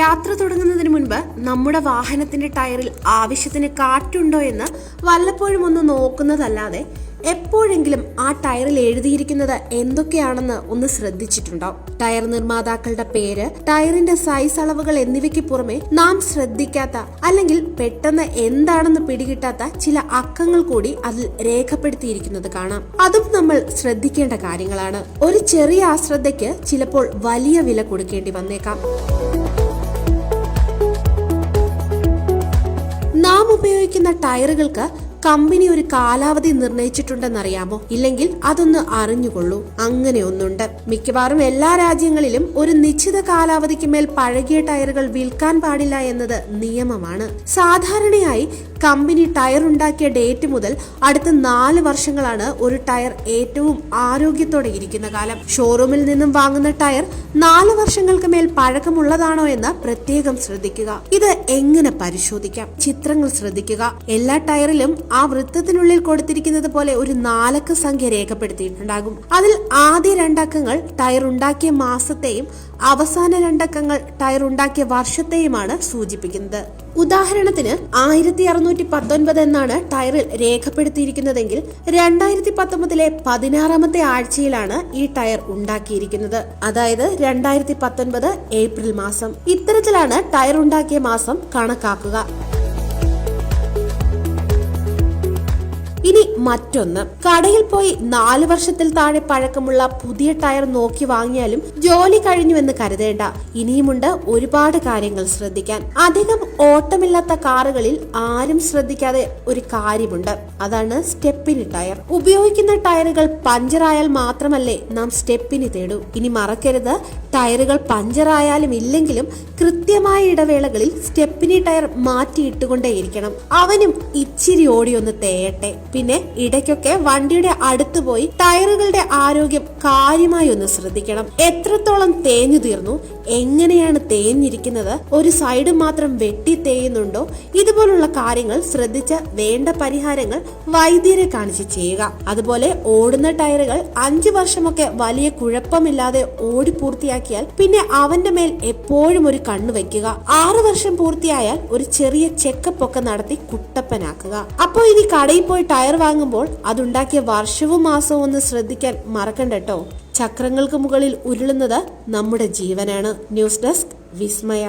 യാത്ര തുടങ്ങുന്നതിന് മുൻപ് നമ്മുടെ വാഹനത്തിന്റെ ടയറിൽ ആവശ്യത്തിന് കാറ്റുണ്ടോ എന്ന് വല്ലപ്പോഴും ഒന്ന് നോക്കുന്നതല്ലാതെ എപ്പോഴെങ്കിലും ആ ടയറിൽ എഴുതിയിരിക്കുന്നത് എന്തൊക്കെയാണെന്ന് ഒന്ന് ശ്രദ്ധിച്ചിട്ടുണ്ടോ? ടയർ നിർമ്മാതാക്കളുടെ പേര്, ടയറിന്റെ സൈസ്, അളവുകൾ എന്നിവയ്ക്ക് പുറമെ നാം ശ്രദ്ധിക്കാത്ത അല്ലെങ്കിൽ പെട്ടെന്ന് എന്താണെന്ന് പിടികിട്ടാത്ത ചില അക്കങ്ങൾ കൂടി അതിൽ രേഖപ്പെടുത്തിയിരിക്കുന്നത് കാണാം. അതും നമ്മൾ ശ്രദ്ധിക്കേണ്ട കാര്യങ്ങളാണ്. ഒരു ചെറിയ അശ്രദ്ധയ്ക്ക് ചിലപ്പോൾ വലിയ വില കൊടുക്കേണ്ടി വന്നേക്കാം. നാം ഉപയോഗിക്കുന്ന ടയറുകൾക്ക് കമ്പനി ഒരു കാലാവധി നിർണയിച്ചിട്ടുണ്ടെന്നറിയാമോ? ഇല്ലെങ്കിൽ അതൊന്ന് അറിഞ്ഞുകൊള്ളൂ. അങ്ങനെ ഒന്നുണ്ട്. മിക്കവാറും എല്ലാ രാജ്യങ്ങളിലും ഒരു നിശ്ചിത കാലാവധിക്ക് മേൽ പഴകിയ ടയറുകൾ വിൽക്കാൻ പാടില്ല എന്നത് നിയമമാണ്. സാധാരണയായി കമ്പനി ടയർ ഉണ്ടാക്കിയ ഡേറ്റ് മുതൽ അടുത്ത 4 വർഷങ്ങളാണ് ഒരു ടയർ ഏറ്റവും ആരോഗ്യത്തോടെ ഇരിക്കുന്ന കാലം. ഷോറൂമിൽ നിന്നും വാങ്ങുന്ന ടയർ 4 വർഷങ്ങൾക്ക് മേൽ പഴക്കമുള്ളതാണോ എന്ന് പ്രത്യേകം ശ്രദ്ധിക്കുക. ഇത് എങ്ങനെ പരിശോധിക്കാം? ചിത്രങ്ങൾ ശ്രദ്ധിക്കുക. എല്ലാ ടയറിലും ആ വൃത്തത്തിനുള്ളിൽ കൊടുത്തിരിക്കുന്നത് പോലെ ഒരു 4 അക്ക സംഖ്യ രേഖപ്പെടുത്തിയിട്ടുണ്ടാകും. അതിൽ ആദ്യ 2 അക്കങ്ങൾ ടയർ ഉണ്ടാക്കിയ മാസത്തെയും അവസാന 2 അക്കങ്ങൾ ടയർ ഉണ്ടാക്കിയ വർഷത്തെയുമാണ് സൂചിപ്പിക്കുന്നത്. ഉദാഹരണത്തിന് 1619 എന്നാണ് ടയറിൽ രേഖപ്പെടുത്തിയിരിക്കുന്നതെങ്കിൽ 2019 16-ാമത്തെ ആഴ്ചയിലാണ് ഈ ടയർ ഉണ്ടാക്കിയിരിക്കുന്നത്. അതായത് 2019 ഏപ്രിൽ മാസം. ഇത്തരത്തിലാണ് ടയർ ഉണ്ടാക്കിയ മാസം കണക്കാക്കുക. ഇനി മറ്റൊന്ന്, കടയിൽ പോയി 4 വർഷത്തിൽ താഴെ പഴക്കമുള്ള പുതിയ ടയർ നോക്കി വാങ്ങിയാലും ജോലി കഴിഞ്ഞുവെന്ന് കരുതേണ്ട. ഇനിയുമുണ്ട് ഒരുപാട് കാര്യങ്ങൾ ശ്രദ്ധിക്കാൻ. അധികം ഓട്ടമില്ലാത്ത കാറുകളിൽ ആരും ശ്രദ്ധിക്കാതെ ഒരു കാര്യമുണ്ട്. അതാണ് സ്റ്റെപ്പിനി ടയർ. ഉപയോഗിക്കുന്ന ടയറുകൾ പഞ്ചറായാൽ മാത്രമല്ലേ നാം സ്റ്റെപ്പിനി തേടൂ. ഇനി മറക്കരുത്, ടയറുകൾ പഞ്ചറായാലും ഇല്ലെങ്കിലും കൃത്യമായ ഇടവേളകളിൽ സ്റ്റെപ്പിനി ടയർ മാറ്റിയിട്ടുകൊണ്ടേയിരിക്കണം. അവനും ഇച്ചിരി ഓടിയൊന്ന് തേയട്ടെ. പിന്നെ ഇടയ്ക്കൊക്കെ വണ്ടിയുടെ അടുത്ത് പോയി ടയറുകളുടെ ആരോഗ്യം കാര്യമായി ഒന്ന് ശ്രദ്ധിക്കണം. എത്രത്തോളം തേഞ്ഞു തീർന്നു, എങ്ങനെയാണ് തേഞ്ഞിരിക്കുന്നത്, ഒരു സൈഡ് മാത്രം വെട്ടി തേയുന്നുണ്ടോ, ഇതുപോലുള്ള കാര്യങ്ങൾ ശ്രദ്ധിച്ച് വേണ്ട പരിഹാരങ്ങൾ വൈദ്യരെ കാണിച്ച് ചെയ്യുക. അതുപോലെ ഓടുന്ന ടയറുകൾ 5 വർഷമൊക്കെ വലിയ കുഴപ്പമില്ലാതെ ഓടി പൂർത്തിയാക്കിയാൽ പിന്നെ അവന്റെ മേൽ എപ്പോഴും ഒരു കണ്ണു വയ്ക്കുക. 6 വർഷം പൂർത്തിയായാൽ ഒരു ചെറിയ ചെക്കപ്പ് ഒക്കെ നടത്തി കുട്ടപ്പനാക്കുക. അപ്പോൾ ഇനി കടയിൽ പോയി ടയർ വാങ്ങുമ്പോൾ അതുണ്ടാക്കിയ വർഷവും മാസവും ഒന്ന് ശ്രദ്ധിക്കാൻ മറക്കണ്ടട്ടോ. ചക്രങ്ങൾക്ക് മുകളിൽ ഉരുളുന്നത് നമ്മുടെ ജീവനാണ്. ന്യൂസ് ഡെസ്ക് വിസ്മയ.